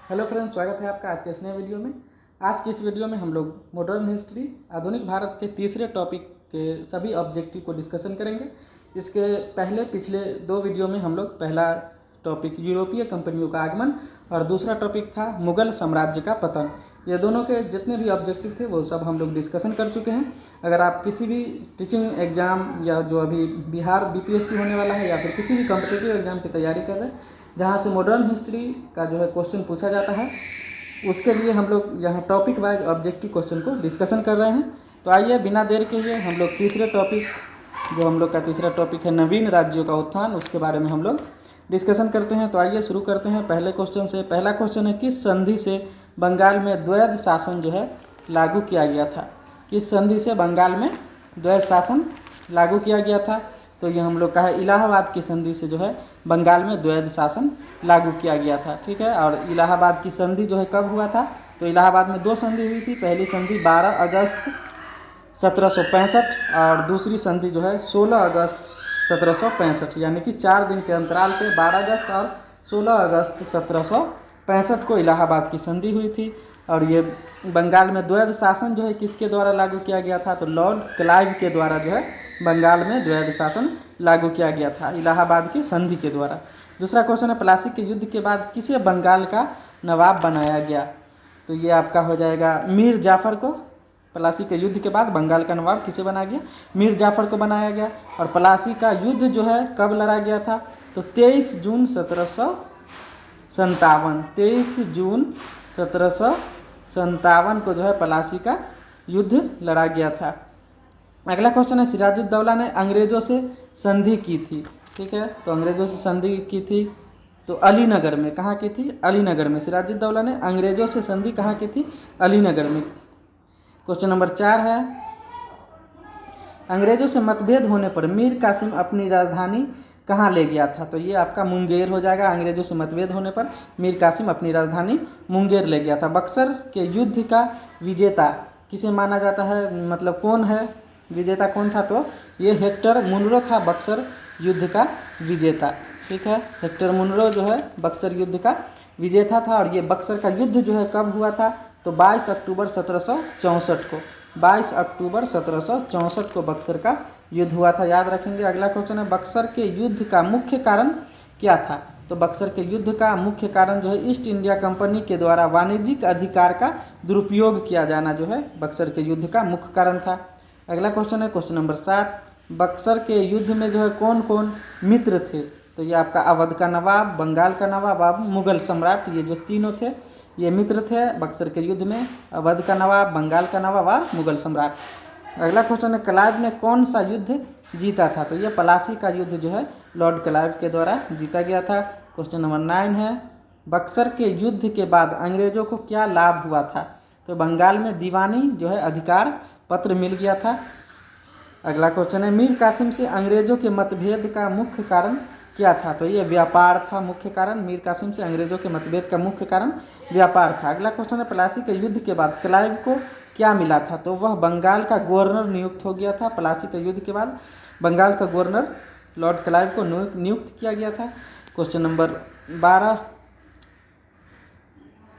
Hello friends, स्वागत है आपका आज के इस नए वीडियो में। आज की इस वीडियो में हम लोग मॉडर्न हिस्ट्री आधुनिक भारत के तीसरे टॉपिक के सभी ऑब्जेक्टिव को डिस्कशन करेंगे। इसके पहले पिछले दो वीडियो में हम लोग पहला टॉपिक यूरोपीय कंपनियों का आगमन और दूसरा टॉपिक था मुगल साम्राज्य का पतन। ये दोनों के जितने भी ऑब्जेक्टिव थे वो सब हम लोग डिस्कशन कर चुके हैं। अगर आप किसी भी टीचिंग एग्जाम या जो अभी बिहार बीपीएससी होने वाला है या फिर किसी भी कॉम्पिटिटिव एग्जाम की तैयारी कर रहे हैं जहाँ से मॉडर्न हिस्ट्री का जो है क्वेश्चन पूछा जाता है, उसके लिए हम लोग यहाँ टॉपिक वाइज ऑब्जेक्टिव क्वेश्चन को डिस्कशन कर रहे हैं। तो आइए बिना देर के हुए हम लोग तीसरे टॉपिक, जो हम लोग का तीसरा टॉपिक है नवीन राज्यों का उत्थान, उसके बारे में हम लोग डिस्कशन करते हैं। तो आइए शुरू करते हैं पहले क्वेश्चन से। पहला क्वेश्चन है, किस संधि से बंगाल में द्वैध शासन जो है लागू किया गया था? किस संधि से बंगाल में द्वैध शासन लागू किया गया था? तो ये हम लोग का है इलाहाबाद की संधि से जो है बंगाल में द्वैध शासन लागू किया गया था। ठीक है, और इलाहाबाद की संधि जो है कब हुआ था? तो इलाहाबाद में दो संधि हुई थी। पहली संधि 12 अगस्त 1765 और दूसरी संधि जो है 16 अगस्त 1765, यानी कि 4 दिन के अंतराल पे 12 अगस्त और 16 अगस्त 1765 को इलाहाबाद की संधि हुई थी। और ये बंगाल में द्वैध शासन जो है किसके द्वारा लागू किया गया था? तो लॉर्ड क्लाइव के द्वारा जो है बंगाल में द्वैध शासन लागू किया गया था इलाहाबाद की संधि के द्वारा। दूसरा क्वेश्चन है, प्लासी के युद्ध के बाद किसे बंगाल का नवाब बनाया गया? तो ये आपका हो जाएगा मीर जाफर को। प्लासी के युद्ध के बाद बंगाल का नवाब किसे बनाया गया? मीर जाफर को बनाया गया। और प्लासी का युद्ध जो है कब लड़ा गया था? तो 23 जून 1757, 23 जून 1757 को जो है प्लासी का युद्ध लड़ा गया था। अगला क्वेश्चन है, सिराजुद्दौला ने अंग्रेजों से संधि की थी। ठीक है, तो अंग्रेजों से संधि की थी तो अलीनगर में। कहाँ की थी? अलीनगर में। सिराजुद्दौला ने अंग्रेजों से संधि कहाँ की थी? अलीनगर में। क्वेश्चन नंबर 4 है, अंग्रेजों से मतभेद होने पर मीर कासिम अपनी राजधानी कहाँ ले गया था? तो ये आपका मुंगेर हो जाएगा। अंग्रेजों से मतभेद होने पर मीर कासिम अपनी राजधानी मुंगेर ले गया था। बक्सर के युद्ध का विजेता किसे माना जाता है? मतलब कौन है विजेता, कौन था? तो ये हेक्टर मुनरो था बक्सर युद्ध का विजेता। ठीक है, हेक्टर मुनरो जो है बक्सर युद्ध का विजेता था। और ये बक्सर का युद्ध जो है कब हुआ था? तो 22 अक्टूबर 1764 को। 22 अक्टूबर 1764 को बक्सर का युद्ध हुआ था, याद रखेंगे। अगला क्वेश्चन है, बक्सर के युद्ध का मुख्य कारण क्या था? तो बक्सर के युद्ध का मुख्य कारण जो है ईस्ट इंडिया कंपनी के द्वारा वाणिज्यिक अधिकार का दुरुपयोग किया जाना जो है बक्सर के युद्ध का मुख्य कारण था। अगला क्वेश्चन है क्वेश्चन नंबर 7, बक्सर के युद्ध में जो है कौन कौन मित्र थे? तो ये आपका अवध का नवाब, बंगाल का नवाब और मुगल सम्राट, ये जो तीनों थे ये मित्र थे बक्सर के युद्ध में। अवध का नवाब, बंगाल का नवाब और मुगल सम्राट। अगला क्वेश्चन है, क्लाइव ने कौन सा युद्ध जीता था? तो ये प्लासी का युद्ध जो है लॉर्ड क्लाइव के द्वारा जीता गया था। क्वेश्चन नंबर 9 है, बक्सर के युद्ध के बाद अंग्रेजों को क्या लाभ हुआ था? तो बंगाल में दीवानी जो है अधिकार पत्र मिल गया था। अगला क्वेश्चन है, मीर कासिम से अंग्रेजों के मतभेद का मुख्य कारण क्या था? तो ये व्यापार था मुख्य कारण। मीर कासिम से अंग्रेजों के मतभेद का मुख्य कारण व्यापार था। अगला क्वेश्चन है, प्लासी के युद्ध के बाद क्लाइव को क्या मिला था? तो वह बंगाल का गवर्नर नियुक्त हो गया था। प्लासी के युद्ध के बाद बंगाल का गवर्नर लॉर्ड क्लाइव को नियुक्त किया गया था। क्वेश्चन नंबर 12,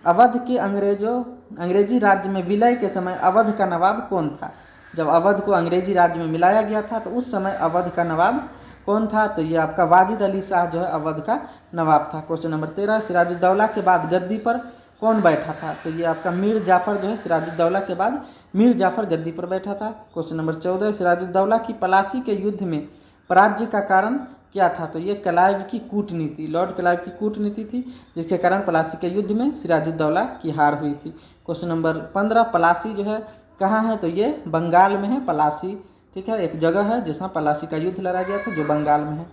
अवध के अंग्रेजी राज्य में विलय के समय अवध का नवाब कौन था? जब अवध को अंग्रेजी राज्य में मिलाया गया था तो उस समय अवध का नवाब कौन था? तो ये आपका वाजिद अली शाह जो है अवध का नवाब था। क्वेश्चन नंबर 13, सिराजुद्दौला के बाद गद्दी पर कौन बैठा था? तो ये आपका मीर जाफर जो है सिराजुद्दौला के बाद मीर जाफर गद्दी पर बैठा था। क्वेश्चन नंबर 14, सिराजुद्दौला की प्लासी के युद्ध में पराजय का कारण क्या था? तो ये क्लाइव की कूटनीति, लॉर्ड क्लाइव की कूटनीति थी जिसके कारण प्लासी के युद्ध में सिराजुद्दौला की हार हुई थी। क्वेश्चन नंबर 15, प्लासी जो है कहाँ है? तो ये बंगाल में है प्लासी। ठीक है, एक जगह है जिसमें प्लासी का युद्ध लड़ा गया था जो बंगाल में है।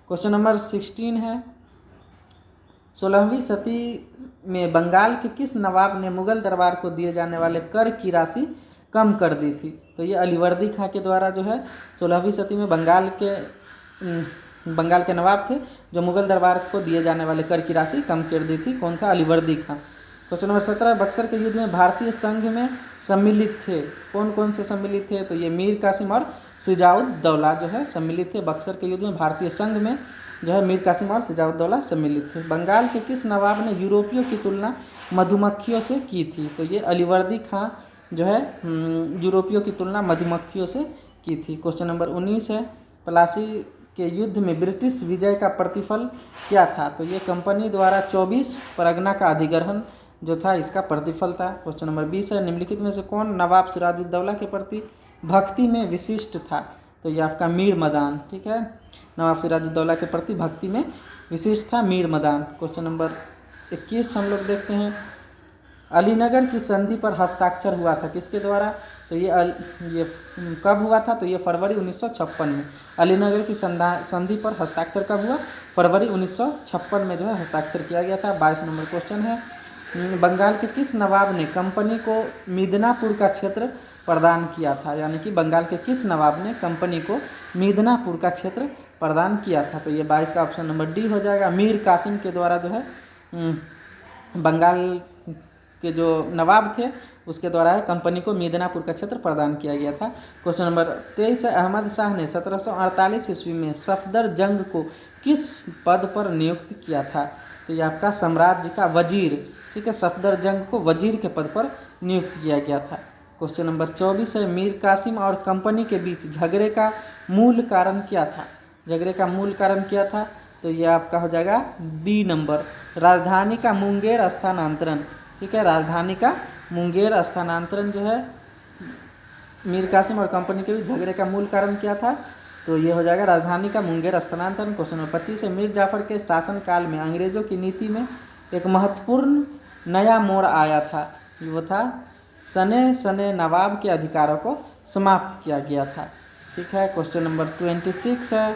क्वेश्चन नंबर 16 है, 16वीं सदी में बंगाल के किस नवाब ने मुगल दरबार को दिए जाने वाले कर की राशि कम कर दी थी? तो ये अलीवर्दी खां के द्वारा जो है 16वीं सदी में बंगाल के नवाब थे जो मुगल दरबार को दिए जाने वाले कर की राशि कम कर दी थी। कौन था? अलीवर्दी खां। क्वेश्चन नंबर 17, बक्सर के युद्ध में भारतीय संघ में सम्मिलित थे। कौन कौन से सम्मिलित थे? तो ये मीर कासिम और सिराजुद्दौला जो है सम्मिलित थे बक्सर के युद्ध में भारतीय संघ में। जो है मीर कासिम और शुजाउद्दौला सम्मिलित थे। बंगाल के किस नवाब ने यूरोपियों की तुलना मधुमक्खियों से की थी? तो ये अलीवर्दी खां जो है यूरोपियों की तुलना मधुमक्खियों से की थी। क्वेश्चन नंबर 19 है, प्लासी के युद्ध में ब्रिटिश विजय का प्रतिफल क्या था? तो ये कंपनी द्वारा 24 परगना का अधिग्रहण जो था इसका प्रतिफल था। क्वेश्चन नंबर 20 है, निम्नलिखित में से कौन नवाब सिराजुद्दौला के प्रति भक्ति में विशिष्ट था? तो ये आपका मीर मदान। ठीक है, नवाब सिराजुद्दौला के प्रति भक्ति में विशिष्ट था मीर मदान। क्वेश्चन नंबर 21 हम लोग देखते हैं, अलीनगर की संधि पर हस्ताक्षर हुआ था किसके द्वारा? तो ये कब हुआ था? तो ये फरवरी 1956 में। अलीनगर की संधि पर हस्ताक्षर कब हुआ? फरवरी 1956 में जो है हस्ताक्षर किया गया था। 22 नंबर क्वेश्चन है, बंगाल के किस नवाब ने कंपनी को मिदनापुर का क्षेत्र प्रदान किया था? यानी कि बंगाल के किस नवाब ने कंपनी को मिदनापुर का क्षेत्र प्रदान किया था? तो ये 22 का ऑप्शन नंबर डी हो जाएगा। मीर कासिम के द्वारा जो है बंगाल के जो नवाब थे उसके द्वारा कंपनी को मिदनापुर का क्षेत्र प्रदान किया गया था। क्वेश्चन नंबर 23 है, अहमद शाह ने 1748 ईस्वी में सफदरजंग को किस पद पर नियुक्त किया था? तो ये आपका साम्राज्य का वजीर। ठीक है, सफदरजंग को वजीर के पद पर नियुक्त किया गया था। क्वेश्चन नंबर 24 है, मीर कासिम और कंपनी के बीच झगड़े का मूल कारण क्या था? झगड़े का मूल कारण क्या था? तो ये आपका हो जाएगा बी नंबर, राजधानी का मुंगेर स्थानांतरण। ठीक है, राजधानी का मुंगेर स्थानांतरण जो है मीर कासिम और कंपनी के बीच झगड़े का मूल कारण क्या था? तो ये हो जाएगा राजधानी का मुंगेर स्थानांतरण। क्वेश्चन नंबर 25 है, मीर जाफर के शासनकाल में अंग्रेजों की नीति में एक महत्वपूर्ण नया मोड़ आया था, वो था सने सने नवाब के अधिकारों को समाप्त किया गया था। ठीक है, क्वेश्चन नंबर 26 है,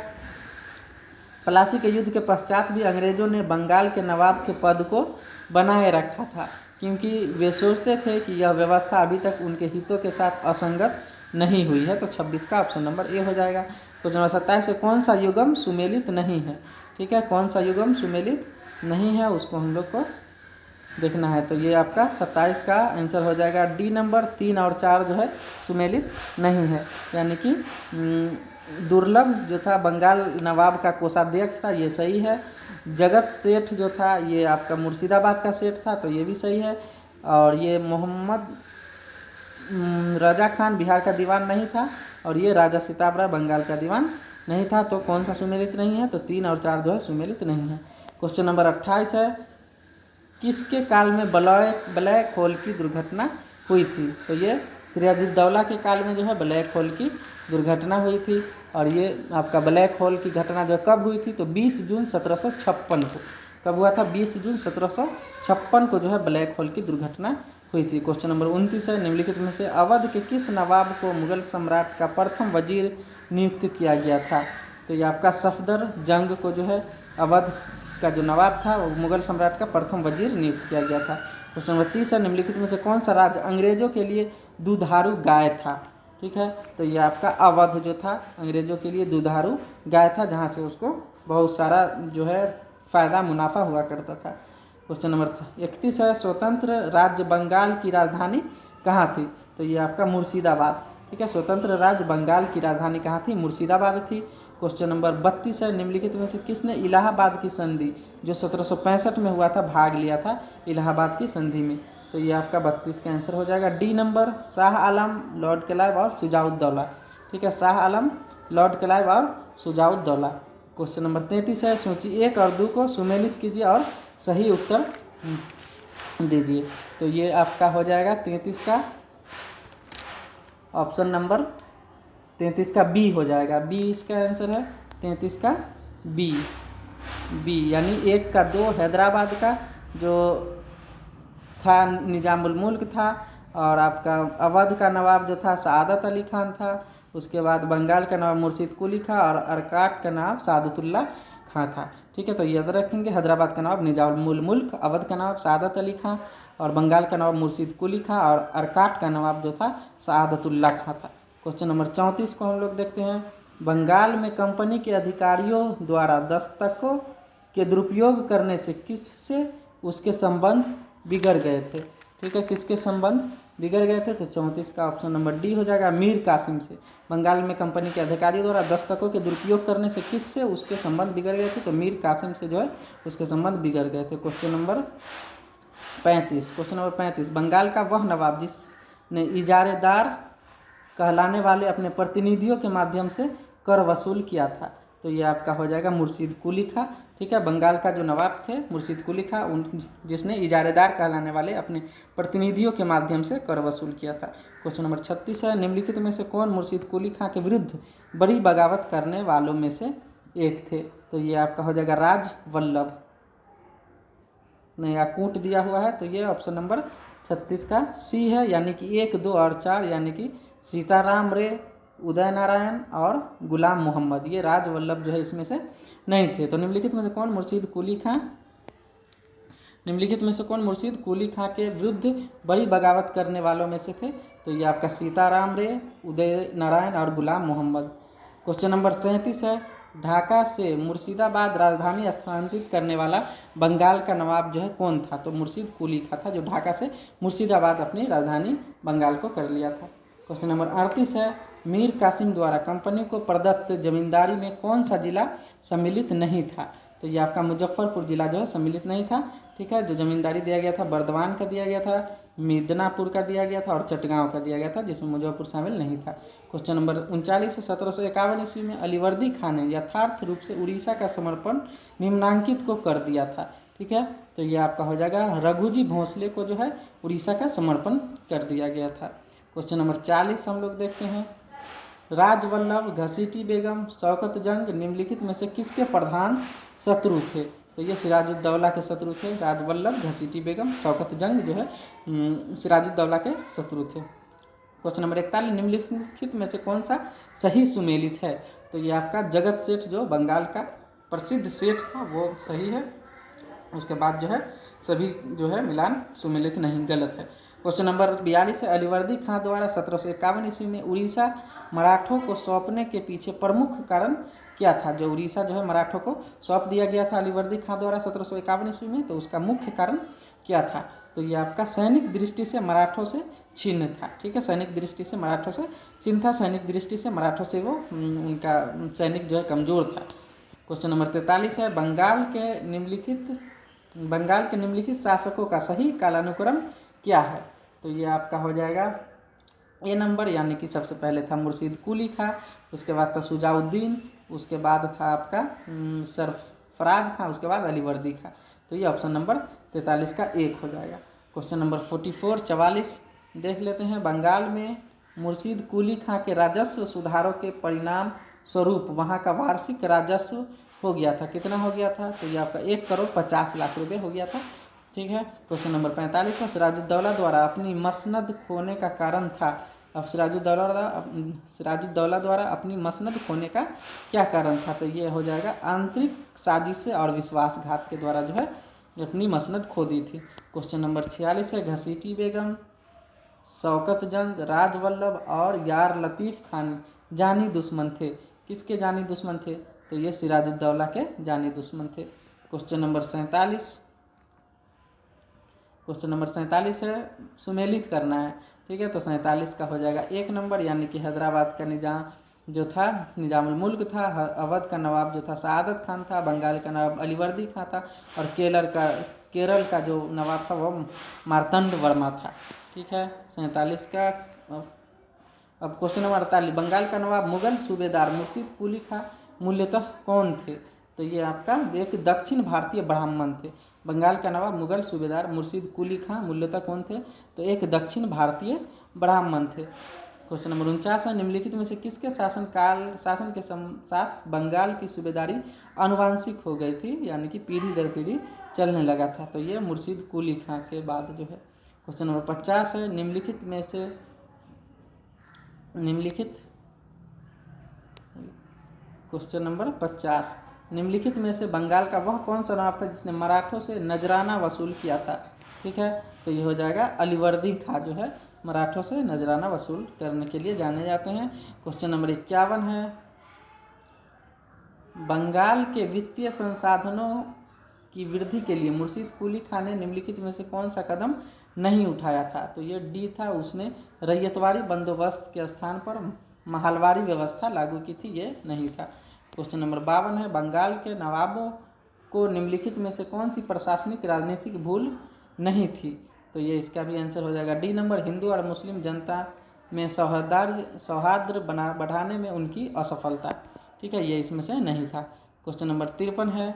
प्लासी के युद्ध के पश्चात भी अंग्रेजों ने बंगाल के नवाब के पद को बनाए रखा था, क्योंकि वे सोचते थे कि यह व्यवस्था अभी तक उनके हितों के साथ असंगत नहीं हुई है। तो 26 का ऑप्शन नंबर ए हो जाएगा। क्वेश्चन नंबर 27 है, कौन सा युगम सुमेलित नहीं है? ठीक है, कौन सा युगम सुमेलित नहीं है उसको हम लोग को देखना है। तो ये आपका 27 का आंसर हो जाएगा डी नंबर। 3 और 4 जो है सुमेलित नहीं है, यानी कि दुर्लभ जो था बंगाल नवाब का कोषाध्यक्ष था, ये सही है। जगत सेठ जो था ये आपका मुर्शिदाबाद का सेठ था, तो ये भी सही है। और ये मोहम्मद रजा खान बिहार का दीवान नहीं था, और ये राजा सिताबरा बंगाल का दीवान नहीं था। तो कौन सा सुमेलित नहीं है? तो 3 और 4 जो है सुमेलित नहीं है। क्वेश्चन नंबर 28 है, किसके काल में ब्लैक होल की दुर्घटना हुई थी? तो ये सिराजुद्दौला के काल में जो है ब्लैक होल की दुर्घटना हुई थी। और ये आपका ब्लैक होल की घटना जो कब हुई थी? तो 20 जून 1756 को। कब हुआ था? 20 जून 1756 को जो है ब्लैक होल की दुर्घटना हुई थी। क्वेश्चन नंबर 29 है, निम्नलिखित में से अवध के किस नवाब को मुगल सम्राट का प्रथम वजीर नियुक्त किया गया था? तो ये आपका सफदरजंग को जो है अवध का जो नवाब था वो मुगल सम्राट का प्रथम वजीर नियुक्त किया गया था। क्वेश्चन नंबर 30 है, निम्नलिखित में से कौन सा राज्य अंग्रेजों के लिए दुधारू गाय था? ठीक है, तो ये आपका अवध जो था अंग्रेजों के लिए दुधारू गाय था, जहाँ से उसको बहुत सारा जो है फ़ायदा मुनाफा हुआ करता था। क्वेश्चन नंबर 31 है, स्वतंत्र राज्य बंगाल की राजधानी कहाँ थी? तो ये आपका मुर्शिदाबाद। ठीक है, स्वतंत्र राज्य बंगाल की राजधानी कहाँ थी? मुर्शिदाबाद थी। क्वेश्चन नंबर 32 है, निम्नलिखित में से किसने इलाहाबाद की संधि जो 1765 में हुआ था भाग लिया था इलाहाबाद की संधि में? तो ये आपका 32 का आंसर हो जाएगा D number, Shah Alam, Lord Clive और शुजाउद्दौला। ठीक है, शाह आलम, लॉर्ड क्लाइव और शुजाउद्दौला। क्वेश्चन नंबर 33 है, सूची 1 और 2 को सुमेलित कीजिए और सही उत्तर दीजिए। तो ये आपका हो जाएगा 33 का ऑप्शन नंबर 33 का बी हो जाएगा। बी इसका आंसर है, 33 का बी यानी 1 का 2 हैदराबाद का जो था निजामुल मुल्क था, और आपका अवध का नवाब जो था सआदत अली खान था। उसके बाद बंगाल का नवाब मुर्शिद कुली खां और अरकाट का नवाब सादतुल्ला खां था। ठीक है, तो याद रखेंगे हैदराबाद का नवाब निजामुल मुल्क, अवध का नवाब सआदत अली खां और बंगाल का नवाब मुर्शिद कुली खां और अरकाट का नवाब जो था सआदतुल्ला खां था। क्वेश्चन नंबर 34 को हम लोग देखते हैं, बंगाल में कंपनी के अधिकारियों द्वारा दस्तकों के दुरुपयोग करने से किससे उसके संबंध बिगड़ गए थे? ठीक है, किसके संबंध बिगड़ गए थे, तो 34 का ऑप्शन नंबर डी हो जाएगा। मीर कासिम से, बंगाल में कंपनी के अधिकारियों द्वारा दस्तकों के दुरुपयोग करने से किससे उसके संबंध बिगड़ गए थे, तो मीर कासिम से जो है उसके संबंध बिगड़ गए थे। क्वेश्चन नंबर 35, बंगाल का वह नवाब जिसने इजारेदार कहलाने वाले अपने प्रतिनिधियों के माध्यम से कर वसूल किया था, तो ये आपका हो जाएगा मुर्शीद कुली खां। ठीक है, बंगाल का जो नवाब थे मुर्शीद कुली खां, उन जिसने इजारेदार कहलाने वाले अपने प्रतिनिधियों के माध्यम से कर वसूल किया था। क्वेश्चन नंबर 36 है, निम्नलिखित में से कौन मुर्शीद कुली खां के विरुद्ध बड़ी बगावत करने वालों में से एक थे, तो ये आपका हो जाएगा राज वल्लभ। नया कूट दिया हुआ है, तो ये ऑप्शन नंबर 36 का सी है, यानी कि 1, 2 और 4, यानी कि सीताराम रे, उदय नारायण और गुलाम मोहम्मद, ये राज वल्लभ जो है इसमें से नहीं थे। तो निम्नलिखित में से कौन मुर्शीद कुली खां के विरुद्ध बड़ी बगावत करने वालों में से थे, तो ये आपका सीताराम रे, उदय नारायण और गुलाम मोहम्मद। क्वेश्चन नंबर 37 है, ढाका से मुर्शिदाबाद राजधानी स्थानांतरित करने वाला बंगाल का नवाब जो है कौन था, तो मुर्शीद कुली खां था, जो ढाका से मुर्शिदाबाद अपनी राजधानी बंगाल को कर लिया था। क्वेश्चन नंबर 38 है, मीर कासिम द्वारा कंपनी को प्रदत्त जमींदारी में कौन सा जिला सम्मिलित नहीं था, तो ये आपका मुजफ्फरपुर जिला जो है सम्मिलित नहीं था। ठीक है, जो जमींदारी दिया गया था बर्दवान का दिया गया था, मिदनापुर का दिया गया था और चटगांव का दिया गया था, जिसमें मुजफ्फरपुर शामिल नहीं था। क्वेश्चन नंबर 39 है, 1751 ईस्वी में अलीवर्दी खान ने यथार्थ रूप से उड़ीसा का समर्पण निम्नांकित को कर दिया था। ठीक है, तो ये आपका हो जाएगा रघुजी भोसले को जो है उड़ीसा का समर्पण कर दिया गया था। क्वेश्चन नंबर 40 हम लोग देखते हैं, राजवल्लभ, घसीटी बेगम, शौकत जंग निम्नलिखित में से किसके प्रधान शत्रु थे, तो ये सिराजुद्दौला के शत्रु थे। राजवल्लभ, घसीटी बेगम, शौकत जंग जो है सिराजुद्दौला के शत्रु थे। क्वेश्चन नंबर 41, निम्नलिखित में से कौन सा सही सुमेलित है, तो ये आपका जगत सेठ जो बंगाल का प्रसिद्ध सेठ था वो सही है। उसके बाद जो है सभी जो है मिलान सुमेलित नहीं, गलत है। क्वेश्चन नंबर 42 है, अलीवर्दी खां द्वारा 1751 ईस्वी में उड़ीसा मराठों को सौंपने के पीछे प्रमुख कारण क्या था, जो उड़ीसा जो है मराठों को सौंप दिया गया था अलीवर्दी खां द्वारा 1751 ईस्वी में, तो उसका मुख्य कारण क्या था, तो ये आपका सैनिक दृष्टि से मराठों से छिन्न था। ठीक है, सैनिक दृष्टि से मराठों से छिन्न था, सैनिक दृष्टि से मराठों से वो उनका सैनिक जो है कमज़ोर था। क्वेश्चन नंबर 43 है, बंगाल के निम्नलिखित शासकों का सही कालानुक्रम क्या है, तो ये आपका हो जाएगा ए नंबर, यानी कि सबसे पहले था मुर्शीद कुली खां, उसके बाद था शुजाउद्दीन, उसके बाद था आपका सरफराज खां, उसके बाद अलीवर्दी खां, तो ये ऑप्शन नंबर 43 का 1 हो जाएगा। क्वेश्चन नंबर 44 देख लेते हैं, बंगाल में मुर्शीद कुली खां के राजस्व सुधारों के परिणाम स्वरूप वहाँ का वार्षिक राजस्व हो गया था, कितना हो गया था, तो ये आपका 1,50,00,000 रुपये हो गया था। ठीक है, क्वेश्चन नंबर 45 है, सिराजुद्दौला द्वारा अपनी मसनद खोने का कारण था, अब सिराजुद्दौला द्वारा अपनी मसनद खोने का क्या कारण था, तो ये हो जाएगा आंतरिक साजिश और विश्वासघात के द्वारा जो है अपनी मसनद खो दी थी। क्वेश्चन नंबर 46 है, घसीटी बेगम, शौकत जंग, राजवल्लभ और यार लतीफ़ खान जानी दुश्मन थे, किसके जानी दुश्मन थे, तो ये सिराजुद्दौला के जानी दुश्मन थे। क्वेश्चन नंबर 47 है, सुमेलित करना है। ठीक है, तो 47 का हो जाएगा 1 नंबर, यानी कि हैदराबाद का निजाम जो था निजामुल मुल्क था, अवध का नवाब जो था सआदत खान था, बंगाल का नवाब अलीवर्दी खां था और केरल का जो नवाब था वो मार्तंड वर्मा था। ठीक है, 47 का। अब क्वेश्चन नंबर 48, बंगाल का नवाब मुगल सूबेदार मुर्शीद कुली खां मूल्यतः कौन थे, तो ये आपका एक दक्षिण भारतीय ब्राह्मण थे। बंगाल का नवाब मुगल सूबेदार मुर्शीद कुली खां मूल्यतः कौन थे, तो एक दक्षिण भारतीय ब्राह्मण थे। क्वेश्चन नंबर 49 है, निम्नलिखित में से किसके शासन के साथ बंगाल की सूबेदारी आनुवांशिक हो गई थी, यानी कि पीढ़ी दर पीढ़ी चलने लगा था, तो ये मुर्शीद कुली खां के बाद जो है। क्वेश्चन नंबर 50 है, क्वेश्चन नंबर 50, निम्नलिखित में से बंगाल का वह कौन सा नवाब था जिसने मराठों से नजराना वसूल किया था। ठीक है, तो ये हो जाएगा अलीवर्दी खां जो है मराठों से नजराना वसूल करने के लिए जाने जाते हैं। क्वेश्चन नंबर 51 है, बंगाल के वित्तीय संसाधनों की वृद्धि के लिए मुर्शीद कुली खान ने निम्नलिखित में से कौन सा कदम नहीं उठाया था? तो ये डी था, उसने रैयतवाड़ी बंदोबस्त के स्थान पर महलवाड़ी व्यवस्था लागू की थी, ये नहीं था। क्वेश्चन नंबर 52 है, बंगाल के नवाबों को निम्नलिखित में से कौन सी प्रशासनिक राजनीतिक भूल नहीं थी? तो ये इसका भी आंसर हो जाएगा डी नंबर, हिंदू और मुस्लिम जनता में सौहार्द बढ़ाने में उनकी असफलता। ठीक है, ये इसमें से नहीं था। क्वेश्चन नंबर 53 है,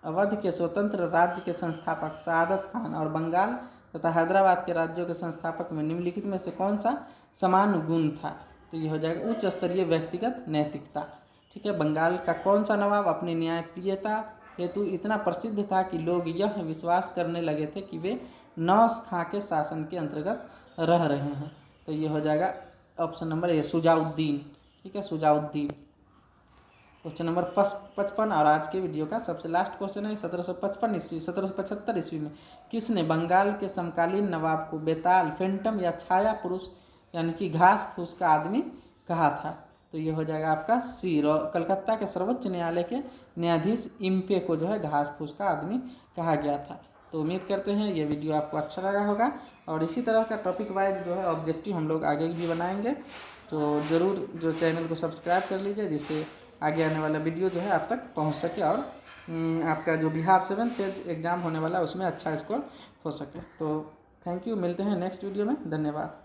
अवध के स्वतंत्र राज्य के संस्थापक सआदत खान और बंगाल तथा हैदराबाद के राज्यों के संस्थापक में निम्नलिखित में से कौन सा समान गुण था? तो ये हो जाएगा उच्च स्तरीय व्यक्तिगत नैतिकता। ठीक है, बंगाल का कौन सा नवाब अपनी न्यायप्रियता हेतु इतना प्रसिद्ध था कि लोग यह विश्वास करने लगे थे कि वे नौश खां के शासन के अंतर्गत रह रहे हैं? तो ये हो जाएगा ऑप्शन नंबर ए, शुजाउद्दीन। ठीक है, शुजाउद्दीन। क्वेश्चन नंबर 55 और आज के वीडियो का सबसे लास्ट क्वेश्चन है, 1775 ईस्वी में किसने बंगाल के समकालीन नवाब को बेताल, फेंटम या छाया पुरुष यानी कि घास फूस का आदमी कहा था? तो ये हो जाएगा आपका सी, कलकत्ता के सर्वोच्च न्यायालय के न्यायाधीश इम्पे को जो है घास फूस का आदमी कहा गया था। तो उम्मीद करते हैं ये वीडियो आपको अच्छा लगा होगा और इसी तरह का टॉपिक वाइज जो है ऑब्जेक्टिव हम लोग आगे भी बनाएंगे। तो ज़रूर जो चैनल को सब्सक्राइब कर लीजिए, जिससे आगे आने वाला वीडियो जो है आप तक पहुंच सके और आपका जो बिहार 7th फेज एग्ज़ाम होने वाला है उसमें अच्छा स्कोर हो सके। तो थैंक यू, मिलते हैं नेक्स्ट वीडियो में, धन्यवाद।